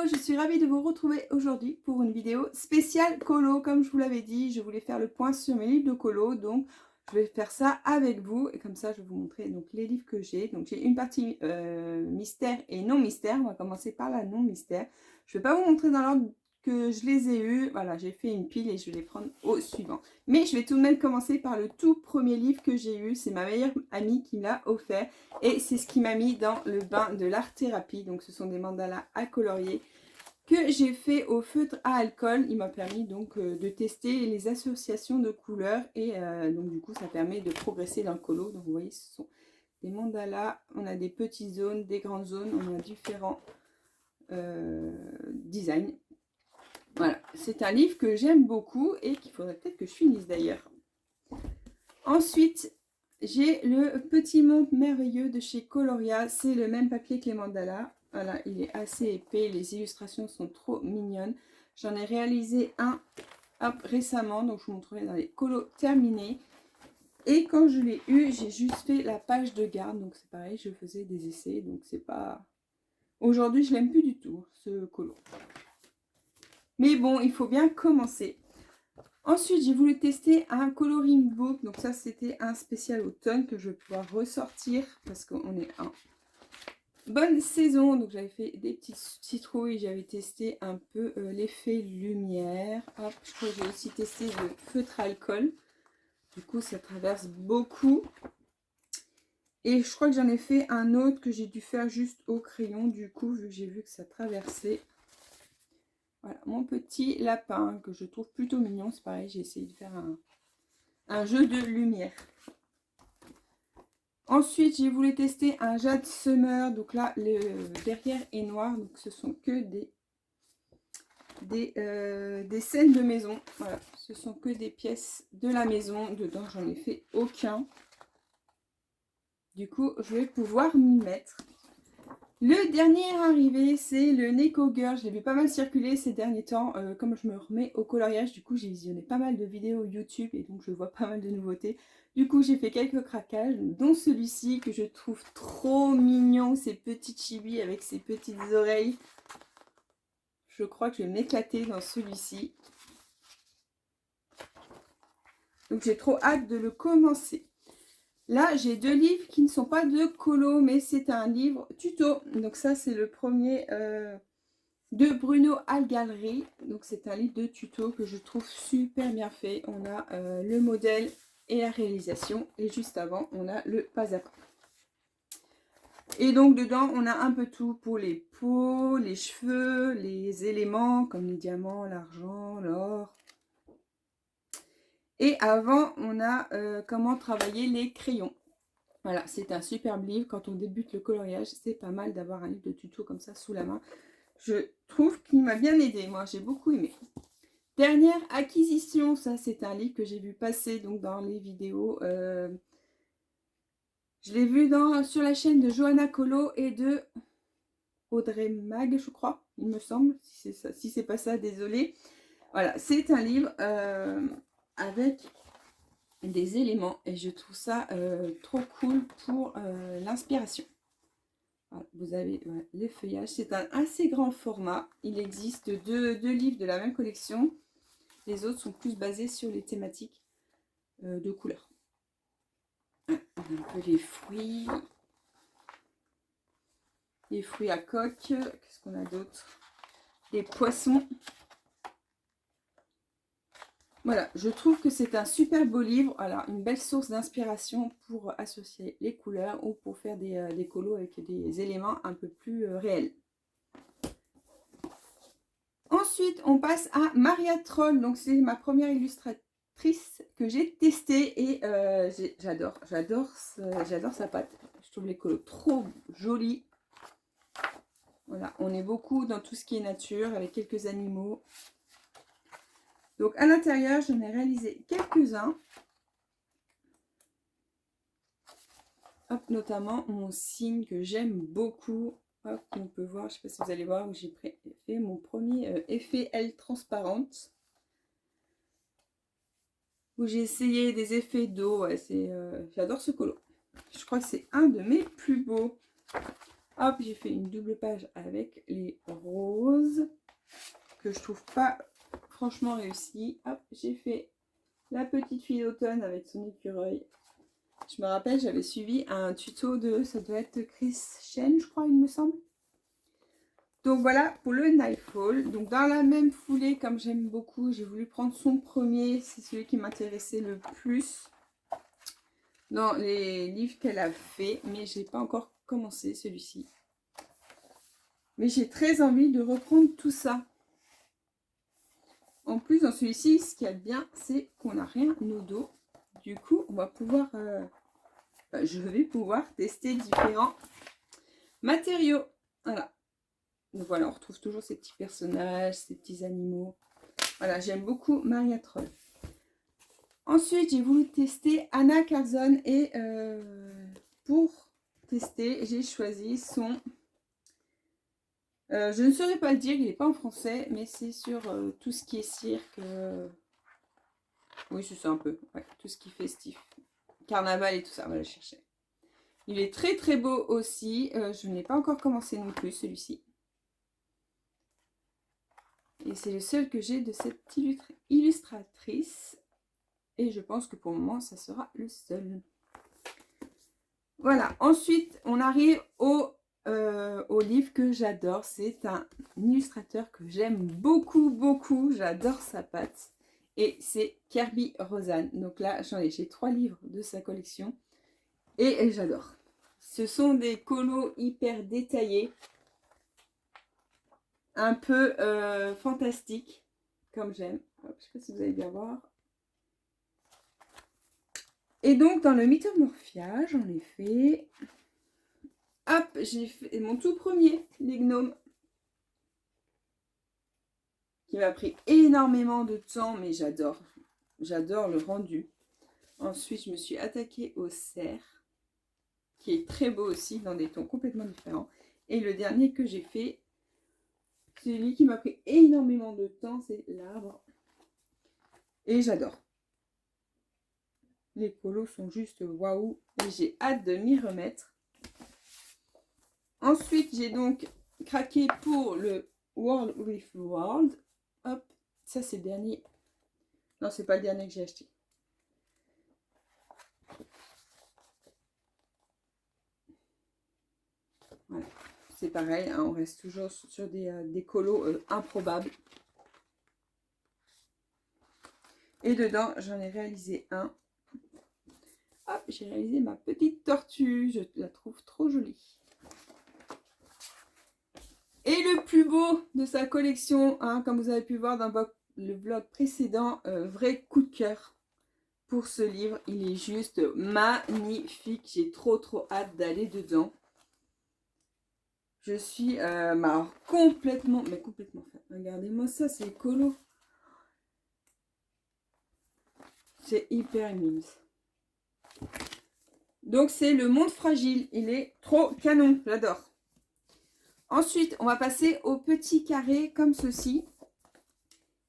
je suis ravie de vous retrouver aujourd'hui pour une vidéo spéciale colo. Comme je vous l'avais dit, je voulais faire le point sur mes livres de colo, donc je vais faire ça avec vous. Et comme ça, je vais vous montrer donc, les livres que j'ai. Donc j'ai une partie mystère et non mystère. On va commencer par la non mystère. Je ne vais pas vous montrer dans l'ordre que je les ai eus. Voilà, j'ai fait une pile et je vais les prendre au suivant. Mais je vais tout de même commencer par le tout premier livre que j'ai eu. C'est ma meilleure amie qui me l'a offert. Et c'est ce qui m'a mis dans le bain de l'art-thérapie. Donc ce sont des mandalas à colorier que j'ai fait au feutre à alcool. Il m'a permis donc de tester les associations de couleurs. Et donc du coup ça permet de progresser dans le colo. Donc vous voyez, ce sont des mandalas. On a des petites zones, des grandes zones. On a différents designs. Voilà, c'est un livre que j'aime beaucoup et qu'il faudrait peut-être que je finisse d'ailleurs. Ensuite, j'ai le Petit Monde Merveilleux de chez Coloria. C'est le même papier que les mandalas. Voilà, il est assez épais. Les illustrations sont trop mignonnes. J'en ai réalisé un récemment, donc je vous montrerai dans les colos terminés. Et quand je l'ai eu, j'ai juste fait la page de garde. Donc c'est pareil, je faisais des essais. Donc c'est pas... Aujourd'hui, je l'aime plus du tout, ce colo. Mais bon, il faut bien commencer. Ensuite, j'ai voulu tester un coloring book. Donc ça, c'était un spécial automne que je vais pouvoir ressortir parce qu'on est en bonne saison. Donc j'avais fait des petites citrouilles. J'avais testé un peu l'effet lumière. Hop, je crois que j'ai aussi testé le feutre alcool. Du coup, ça traverse beaucoup. Et je crois que j'en ai fait un autre que j'ai dû faire juste au crayon. Du coup, vu que j'ai vu que ça traversait. Voilà, mon petit lapin que je trouve plutôt mignon. C'est pareil, j'ai essayé de faire un jeu de lumière. Ensuite, j'ai voulu tester un Jade Summer. Donc là, le derrière est noir. Donc ce sont que des scènes de maison. Voilà, ce sont que des pièces de la maison. Dedans, j'en ai fait aucun. Du coup, je vais pouvoir m'y mettre. Le dernier arrivé, c'est le Neko Girl. Je l'ai vu pas mal circuler ces derniers temps. Comme je me remets au coloriage, du coup, j'ai visionné pas mal de vidéos YouTube et donc je vois pas mal de nouveautés. Du coup, j'ai fait quelques craquages, dont celui-ci que je trouve trop mignon. Ces petits chibis avec ses petites oreilles. Je crois que je vais m'éclater dans celui-ci. Donc, j'ai trop hâte de le commencer. Là, j'ai deux livres qui ne sont pas de colo, mais c'est un livre tuto. Donc ça, c'est le premier de Bruno Algalri. Donc c'est un livre de tuto que je trouve super bien fait. On a le modèle et la réalisation. Et juste avant, on a le pas à pas. Et donc dedans, on a un peu tout pour les peaux, les cheveux, les éléments comme les diamants, l'argent, l'or. Et avant, on a comment travailler les crayons. Voilà, c'est un superbe livre. Quand on débute le coloriage, c'est pas mal d'avoir un livre de tuto comme ça sous la main. Je trouve qu'il m'a bien aidé. Moi, j'ai beaucoup aimé. Dernière acquisition, ça c'est un livre que j'ai vu passer donc dans les vidéos. Je l'ai vu sur la chaîne de Johanna Colo et de Audrey Mag, je crois, il me semble. Si c'est pas ça, désolé. Voilà, c'est un livre avec des éléments et je trouve ça trop cool pour l'inspiration. Voilà, vous avez les feuillages, c'est un assez grand format. Il existe deux livres de la même collection. Les autres sont plus basés sur les thématiques de couleurs. On a un peu les fruits à coque. Qu'est-ce qu'on a d'autre? Les poissons. Voilà, je trouve que c'est un super beau livre. Voilà, une belle source d'inspiration pour associer les couleurs ou pour faire des colos avec des éléments un peu plus réels. Ensuite, on passe à Maria Troll. Donc, c'est ma première illustratrice que j'ai testée et j'adore sa patte. Je trouve les colos trop jolis. Voilà, on est beaucoup dans tout ce qui est nature avec quelques animaux. Donc, à l'intérieur, j'en ai réalisé quelques-uns. Notamment mon signe que j'aime beaucoup. Hop, on peut voir, je ne sais pas si vous allez voir, où j'ai fait mon premier effet L transparente. Où j'ai essayé des effets d'eau. Ouais, j'adore ce colo. Je crois que c'est un de mes plus beaux. Hop, j'ai fait une double page avec les roses que je trouve pas franchement réussi. Hop, j'ai fait la petite fille d'automne avec son écureuil. Je me rappelle, j'avais suivi un tuto de, ça doit être Chris Chen, je crois, il me semble. Donc voilà pour le Nightfall. Donc dans la même foulée, comme j'aime beaucoup, j'ai voulu prendre son premier. C'est celui qui m'intéressait le plus dans les livres qu'elle a fait. Mais je n'ai pas encore commencé celui-ci. Mais j'ai très envie de reprendre tout ça. En plus, dans celui-ci, ce qu'il y a de bien, c'est qu'on n'a rien au dos. Du coup, on va pouvoir... je vais pouvoir tester différents matériaux. Voilà. Donc voilà, on retrouve toujours ces petits personnages, ces petits animaux. Voilà, j'aime beaucoup Maria Troll. Ensuite, j'ai voulu tester Anna Carlson et pour tester, j'ai choisi son... je ne saurais pas le dire, il n'est pas en français, mais c'est sur tout ce qui est cirque. Oui, c'est ça un peu. Ouais, tout ce qui est festif. Carnaval et tout ça, on va le chercher. Il est très très beau aussi. Je n'ai pas encore commencé non plus celui-ci. Et c'est le seul que j'ai de cette illustratrice. Et je pense que pour le moment, ça sera le seul. Voilà. Ensuite, on arrive au livre que j'adore. C'est un illustrateur que j'aime beaucoup, beaucoup. J'adore sa patte. Et c'est Kerby Rosanes. Donc là, j'ai 3 livres de sa collection. Et j'adore. Ce sont des colos hyper détaillés. Un peu fantastiques. Comme j'aime. Je ne sais pas si vous allez bien voir. Et donc, dans le Mythomorphia, j'en ai fait... Hop, j'ai fait mon tout premier, les gnomes. Qui m'a pris énormément de temps, mais j'adore. J'adore le rendu. Ensuite, je me suis attaquée au cerf, qui est très beau aussi, dans des tons complètement différents. Et le dernier que j'ai fait, celui qui m'a pris énormément de temps, c'est l'arbre. Et j'adore. Les colos sont juste waouh. Et j'ai hâte de m'y remettre. Ensuite, j'ai donc craqué pour le World with World. Hop, ça c'est le dernier. Non, c'est pas le dernier que j'ai acheté. Voilà, c'est pareil, hein, on reste toujours sur des colos improbables. Et dedans, j'en ai réalisé un. Hop, j'ai réalisé ma petite tortue. Je la trouve trop jolie. Et le plus beau de sa collection, hein, comme vous avez pu voir dans le vlog précédent, vrai coup de cœur pour ce livre. Il est juste magnifique. J'ai trop hâte d'aller dedans. Je suis complètement fan. Regardez-moi ça, c'est écolo. C'est hyper mime. Donc c'est le monde fragile. Il est trop canon. J'adore. Ensuite, on va passer au petit carré comme ceci.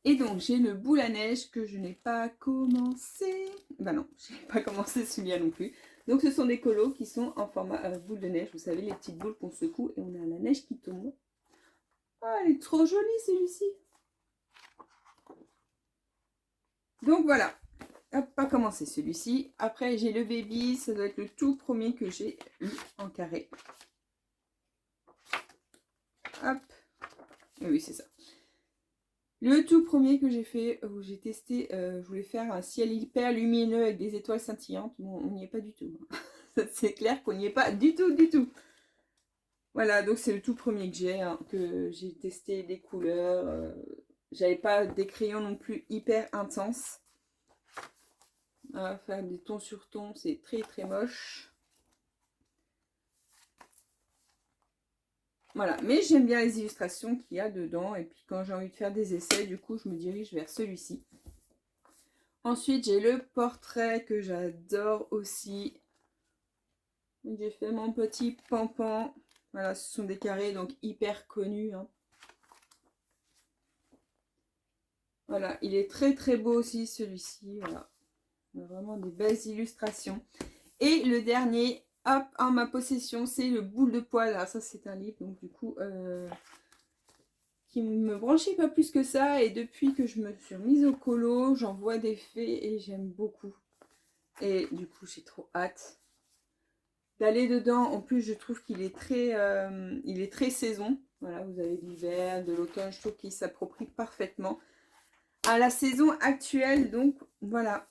Et donc, j'ai le boule à neige que je n'ai pas commencé. Ben non, je n'ai pas commencé celui-là non plus. Donc, ce sont des colos qui sont en format boule de neige. Vous savez, les petites boules qu'on secoue et on a la neige qui tombe. Ah, elle est trop jolie, celui-ci. Donc, voilà. Hop, pas commencé celui-ci. Après, j'ai le baby. Ça doit être le tout premier que j'ai eu en carré. Hop. Et oui, c'est ça. Le tout premier que j'ai fait, où j'ai testé, je voulais faire un ciel hyper lumineux avec des étoiles scintillantes. Bon, on n'y est pas du tout. C'est clair qu'on n'y est pas du tout, du tout. Voilà, donc c'est le tout premier que j'ai testé des couleurs. J'avais pas des crayons non plus hyper intenses. Faire des tons sur tons, c'est très très moche. Voilà, mais j'aime bien les illustrations qu'il y a dedans. Et puis quand j'ai envie de faire des essais, du coup, je me dirige vers celui-ci. Ensuite, j'ai le portrait que j'adore aussi. J'ai fait mon petit pampan. Voilà, ce sont des carrés, donc hyper connus. Hein. Voilà, il est très très beau aussi celui-ci. Voilà, vraiment des belles illustrations. Et le dernier, hop, en ma possession, c'est le Boule de poil. Alors ça, c'est un livre, donc du coup, qui me branchait pas plus que ça. Et depuis que je me suis remise au colo, j'en vois des faits et j'aime beaucoup. Et du coup, j'ai trop hâte d'aller dedans. En plus, je trouve qu'il est très saison. Voilà, vous avez de l'hiver, de l'automne. Je trouve qu'il s'approprie parfaitement à la saison actuelle. Donc, voilà.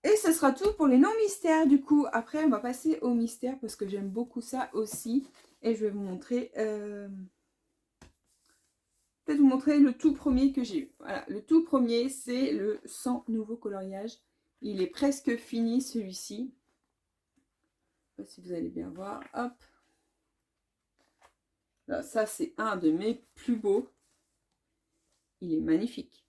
Et ce sera tout pour les non-mystères du coup. Après, on va passer aux mystères parce que j'aime beaucoup ça aussi. Et je vais vous montrer... peut-être vous montrer le tout premier que j'ai eu. Voilà, le tout premier, c'est le 100 nouveaux coloriages. Il est presque fini celui-ci. Je ne sais pas si vous allez bien voir. Hop. Là, ça, c'est un de mes plus beaux. Il est magnifique.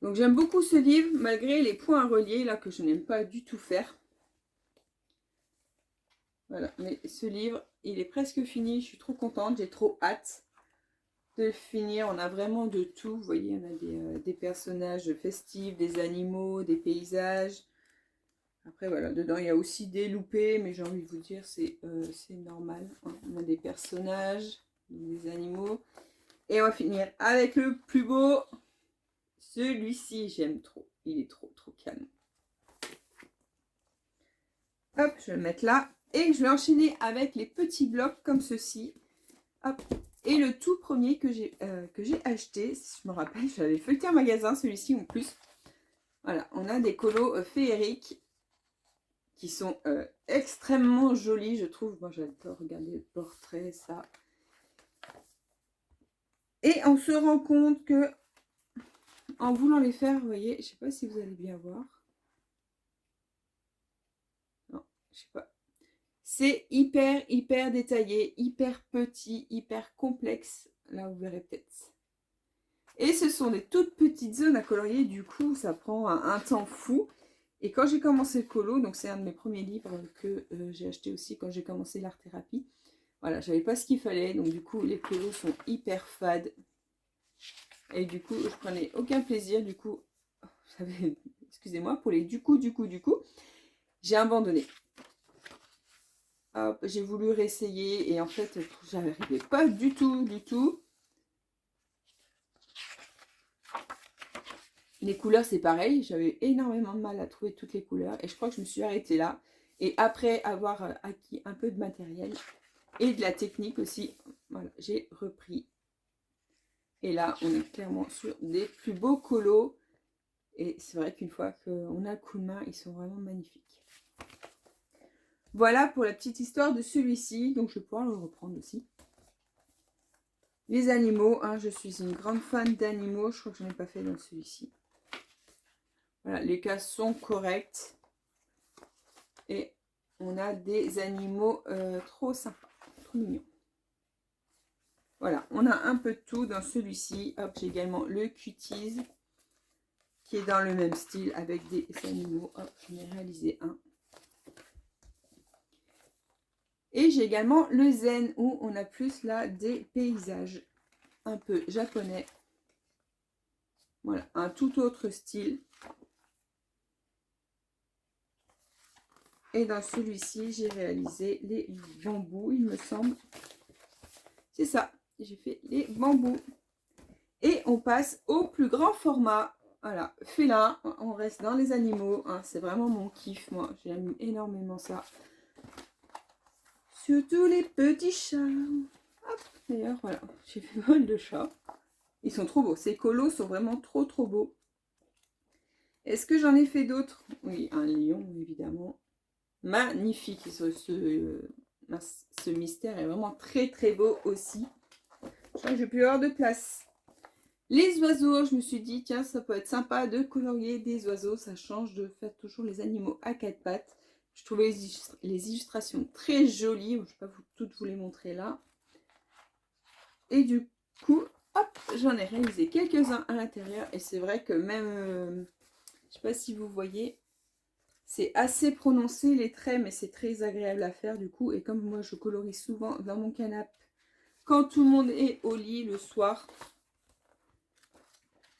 Donc j'aime beaucoup ce livre, malgré les points à relier, là, que je n'aime pas du tout faire. Voilà, mais ce livre, il est presque fini. Je suis trop contente, j'ai trop hâte de le finir. On a vraiment de tout. Vous voyez, on a des personnages festifs, des animaux, des paysages. Après, voilà, dedans, il y a aussi des loupés, mais j'ai envie de vous dire, c'est normal. On a des personnages, des animaux. Et on va finir avec le plus beau. Celui-ci, j'aime trop. Il est trop, trop calme. Hop, je vais le mettre là. Et je vais enchaîner avec les petits blocs comme ceci. Hop. Et le tout premier que j'ai acheté, si je me rappelle, j'avais feuilleté en magasin, celui-ci en plus. Voilà, on a des colos féeriques qui sont extrêmement jolis, je trouve. Moi, j'adore regarder le portrait, ça. Et on se rend compte que, en voulant les faire, vous voyez, je ne sais pas si vous allez bien voir. Non, je sais pas. C'est hyper, hyper détaillé, hyper petit, hyper complexe. Là, vous verrez peut-être. Et ce sont des toutes petites zones à colorier. Du coup, ça prend un temps fou. Et quand j'ai commencé le colo, donc c'est un de mes premiers livres que j'ai acheté aussi quand j'ai commencé l'art-thérapie. Voilà, j'avais pas ce qu'il fallait. Donc du coup, les colos sont hyper fades. Et du coup, je prenais aucun plaisir. Du coup, excusez-moi, pour les du coup, j'ai abandonné. Hop, j'ai voulu réessayer et en fait, j'arrivais pas du tout. Les couleurs, c'est pareil. J'avais énormément de mal à trouver toutes les couleurs. Et je crois que je me suis arrêtée là. Et après avoir acquis un peu de matériel et de la technique aussi, voilà, j'ai repris. Et là, on est clairement sur des plus beaux colos. Et c'est vrai qu'une fois qu'on a le coup de main, ils sont vraiment magnifiques. Voilà pour la petite histoire de celui-ci. Donc, je vais pouvoir le reprendre aussi. Les animaux, hein, je suis une grande fan d'animaux. Je crois que je n'en ai pas fait dans celui-ci. Voilà, les cases sont correctes. Et on a des animaux trop sympas, trop mignons. Voilà, on a un peu de tout dans celui-ci. Hop, j'ai également le Cuties, qui est dans le même style avec des animaux. Hop, j'en ai réalisé un. Et j'ai également le Zen, où on a plus là des paysages un peu japonais. Voilà, un tout autre style. Et dans celui-ci, j'ai réalisé les bambous, il me semble. C'est ça, j'ai fait les bambous. Et on passe au plus grand format. Voilà, félin, on reste dans les animaux. Hein, c'est vraiment mon kiff, moi. J'aime énormément ça. Surtout les petits chats. Hop, d'ailleurs, voilà, j'ai fait pas mal de chats. Ils sont trop beaux. Ces colos sont vraiment trop, trop beaux. Est-ce que j'en ai fait d'autres? Oui, un lion, évidemment. Magnifique. Ce mystère est vraiment très, très beau aussi. Je crois que j'ai plus avoir de place. Les oiseaux, je me suis dit, tiens, ça peut être sympa de colorier des oiseaux. Ça change de faire toujours les animaux à quatre pattes. Je trouvais les illustrations très jolies. Je ne vais pas toutes vous les montrer là. Et du coup, hop, j'en ai réalisé quelques-uns à l'intérieur. Et c'est vrai que même, je ne sais pas si vous voyez, c'est assez prononcé les traits, mais c'est très agréable à faire du coup. Et comme moi, je colorie souvent dans mon canapé quand tout le monde est au lit le soir.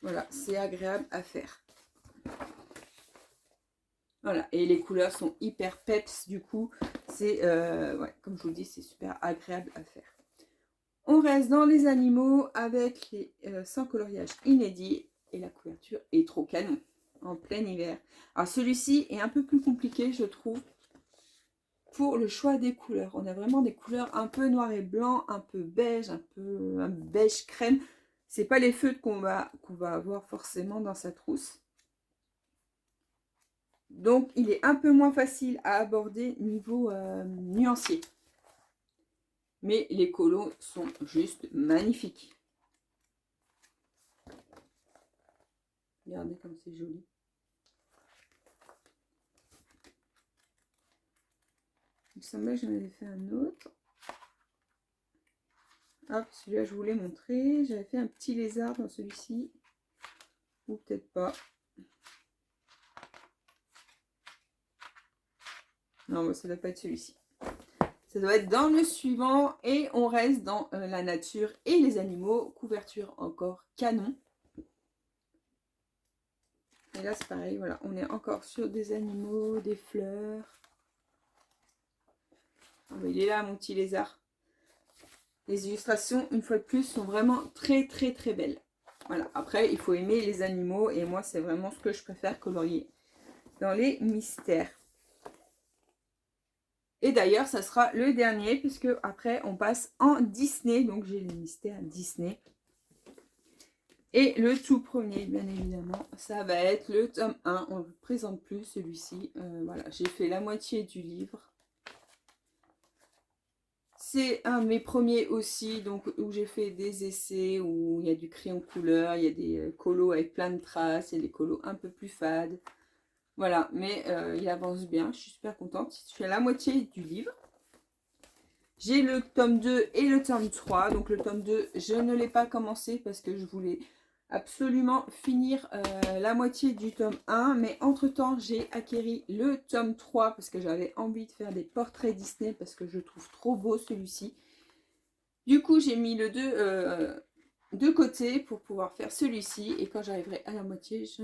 Voilà, c'est agréable à faire. Voilà, et les couleurs sont hyper peps, du coup, c'est, ouais, comme je vous dis, c'est super agréable à faire. On reste dans les animaux avec les 100 coloriages inédits, et la couverture est trop canon, en plein hiver. Alors celui-ci est un peu plus compliqué, je trouve, pour le choix des couleurs. On a vraiment des couleurs un peu noir et blanc, un peu beige, un beige crème. C'est pas les feutres qu'on va avoir forcément dans sa trousse. Donc, il est un peu moins facile à aborder niveau nuancier. Mais les colos sont juste magnifiques. Regardez comme c'est joli. Il me semblait que j'en avais fait un autre. Hop, celui-là, je vous l'ai montré. J'avais fait un petit lézard dans celui-ci. Ou peut-être pas. Non, ça ne doit pas être celui-ci. Ça doit être dans le suivant. Et on reste dans la nature et les animaux. Couverture encore canon. Et là, c'est pareil. Voilà, on est encore sur des animaux, des fleurs. Ah, bah, il est là, mon petit lézard. Les illustrations, une fois de plus, sont vraiment très, très, très belles. Voilà, après, il faut aimer les animaux. Et moi, c'est vraiment ce que je préfère colorier dans les mystères. Et d'ailleurs, ça sera le dernier, puisque après, on passe en Disney. Donc, j'ai les mystères Disney. Et le tout premier, bien évidemment, ça va être le tome 1. On ne le présente plus, celui-ci. Voilà, j'ai fait la moitié du livre. C'est un de mes premiers aussi, donc où j'ai fait des essais, où il y a du crayon couleur, il y a des colos avec plein de traces, il y a des colos un peu plus fades. Voilà, mais il avance bien, je suis super contente. Je suis à la moitié du livre. J'ai le tome 2 et le tome 3. Donc le tome 2, je ne l'ai pas commencé parce que je voulais absolument finir la moitié du tome 1. Mais entre-temps, j'ai acquéri le tome 3 parce que j'avais envie de faire des portraits Disney parce que je trouve trop beau celui-ci. Du coup, j'ai mis le 2 de côté pour pouvoir faire celui-ci. Et quand j'arriverai à la moitié, je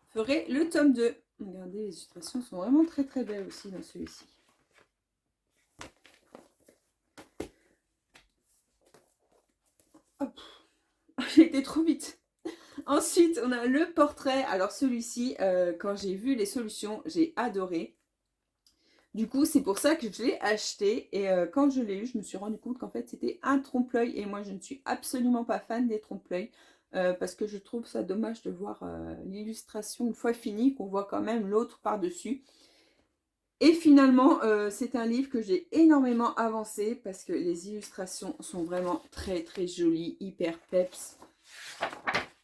ferai le tome 2. Regardez, les illustrations sont vraiment très très belles aussi dans celui-ci. Hop, j'ai été trop vite. Ensuite, on a le portrait. Alors celui-ci, quand j'ai vu les solutions, j'ai adoré. Du coup, c'est pour ça que je l'ai acheté. Et quand je l'ai eu, je me suis rendu compte qu'en fait, c'était un trompe-l'œil. Et moi, je ne suis absolument pas fan des trompe-l'œil. Parce que je trouve ça dommage de voir l'illustration une fois finie, qu'on voit quand même l'autre par-dessus. Et finalement, c'est un livre que j'ai énormément avancé parce que les illustrations sont vraiment très très jolies, hyper peps.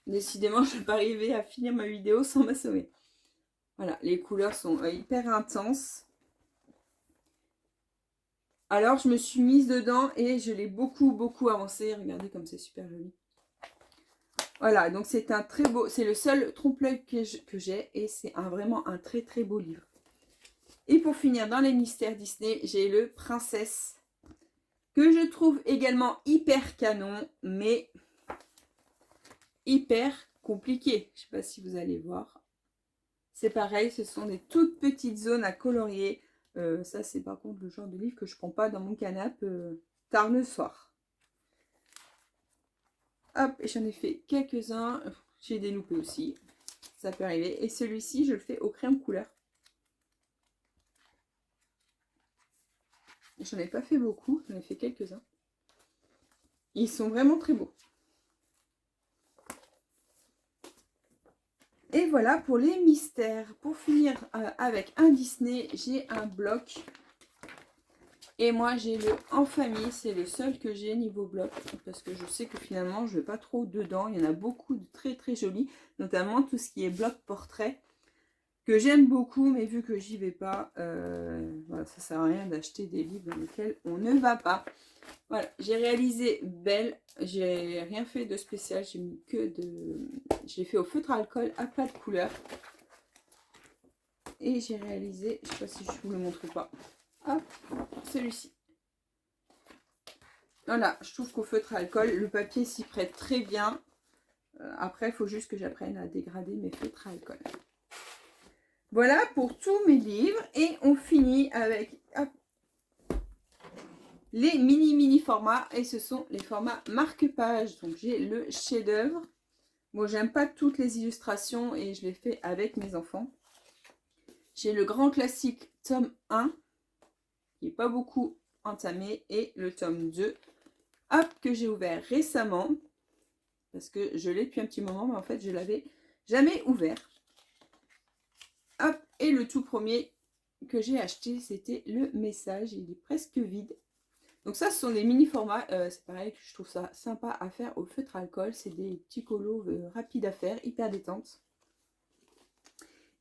Décidément, je ne vais pas arriver à finir ma vidéo sans m'assommer. Voilà, les couleurs sont hyper intenses. Alors, je me suis mise dedans et je l'ai beaucoup avancé. Regardez comme c'est super joli. Voilà, donc c'est un très beau, c'est le seul trompe-l'œil que j'ai et c'est vraiment un très très beau livre. Et pour finir, dans les mystères Disney, j'ai le Princesse, que je trouve également hyper canon, mais hyper compliqué. Je ne sais pas si vous allez voir. C'est pareil, ce sont des toutes petites zones à colorier. Ça, c'est par contre le genre de livre que je ne prends pas dans mon canapé tard le soir. Hop, et j'en ai fait quelques-uns. J'ai des loupés aussi. Ça peut arriver. Et celui-ci, je le fais au crayon couleur. J'en ai pas fait beaucoup, j'en ai fait quelques-uns. Ils sont vraiment très beaux. Et voilà pour les mystères. Pour finir avec un Disney, j'ai un bloc. Et moi, j'ai le En Famille. C'est le seul que j'ai niveau bloc. Parce que je sais que finalement, je ne vais pas trop dedans. Il y en a beaucoup de très très jolis. Notamment tout ce qui est bloc portrait. Que j'aime beaucoup. Mais vu que j'y vais pas, voilà, ça sert à rien d'acheter des livres dans lesquels on ne va pas. Voilà, j'ai réalisé Belle, j'ai rien fait de spécial, j'ai mis que de... Je l'ai fait au feutre à alcool à plat de couleur. Et j'ai réalisé, je sais pas si je vous le montre ou pas, hop, celui-ci. Voilà, je trouve qu'au feutre à alcool, le papier s'y prête très bien. Après, il faut juste que j'apprenne à dégrader mes feutres à alcool. Voilà pour tous mes livres. Et on finit avec hop, les mini formats. Et ce sont les formats marque-page. Donc j'ai le chef-d'œuvre. Bon, j'aime pas toutes les illustrations et je les fais avec mes enfants. J'ai le grand classique tome 1, qui n'est pas beaucoup entamé, et le tome 2, hop, que j'ai ouvert récemment, parce que je l'ai depuis un petit moment, mais en fait, je l'avais jamais ouvert. Hop, et le tout premier que j'ai acheté, c'était le message, il est presque vide. Donc ça, ce sont des mini formats, c'est pareil, je trouve ça sympa à faire au feutre alcool, c'est des petits colos rapides à faire, hyper détente.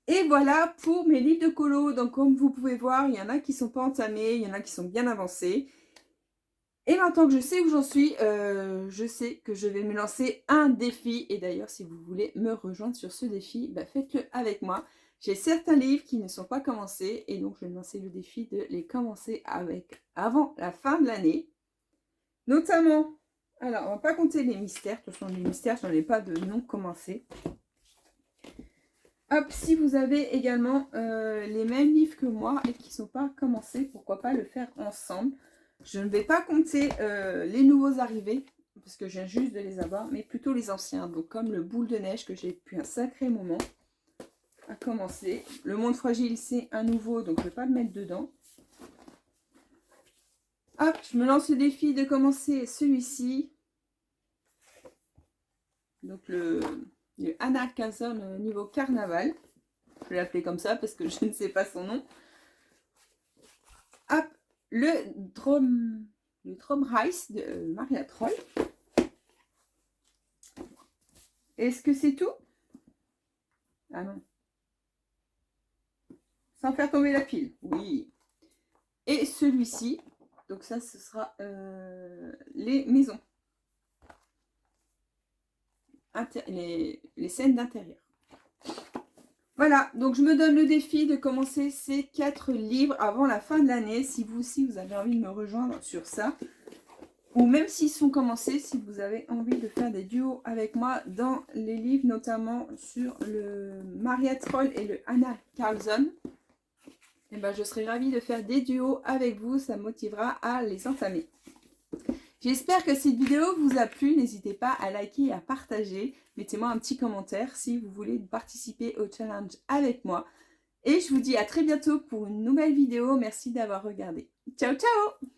Et voilà pour mes livres de colo. Donc comme vous pouvez voir, il y en a qui ne sont pas entamés, il y en a qui sont bien avancés. Et maintenant que je sais où j'en suis, je sais que je vais me lancer un défi. Et d'ailleurs, si vous voulez me rejoindre sur ce défi, bah faites-le avec moi. J'ai certains livres qui ne sont pas commencés et donc je vais me lancer le défi de les commencer avant la fin de l'année. Notamment, alors on va pas compter les mystères. De toute façon, les mystères, je n'en ai pas de nom commencé. Hop, si vous avez également les mêmes livres que moi et qui ne sont pas commencés, pourquoi pas le faire ensemble. Je ne vais pas compter les nouveaux arrivés, parce que je viens juste de les avoir, mais plutôt les anciens. Donc comme le boule de neige que j'ai depuis un sacré moment à commencer. Le monde fragile, c'est un nouveau, donc je ne vais pas le mettre dedans. Hop, je me lance le défi de commencer celui-ci. Donc le Anna Carlson niveau carnaval. Je vais l'appeler comme ça parce que je ne sais pas son nom. Hop, le Traumreise de Maria Troll. Est-ce que c'est tout? Ah non. Sans faire tomber la pile. Oui. Et celui-ci. Donc ça, ce sera les maisons. Les scènes d'intérieur. Voilà, donc je me donne le défi de commencer ces 4 livres avant la fin de l'année. Si vous aussi, vous avez envie de me rejoindre sur ça. Ou même s'ils sont commencés, si vous avez envie de faire des duos avec moi dans les livres, notamment sur le Maria Troll et le Anna Carlson, eh ben, je serai ravie de faire des duos avec vous. Ça me motivera à les entamer. J'espère que cette vidéo vous a plu. N'hésitez pas à liker et à partager. Mettez-moi un petit commentaire si vous voulez participer au challenge avec moi. Et je vous dis à très bientôt pour une nouvelle vidéo. Merci d'avoir regardé. Ciao, ciao!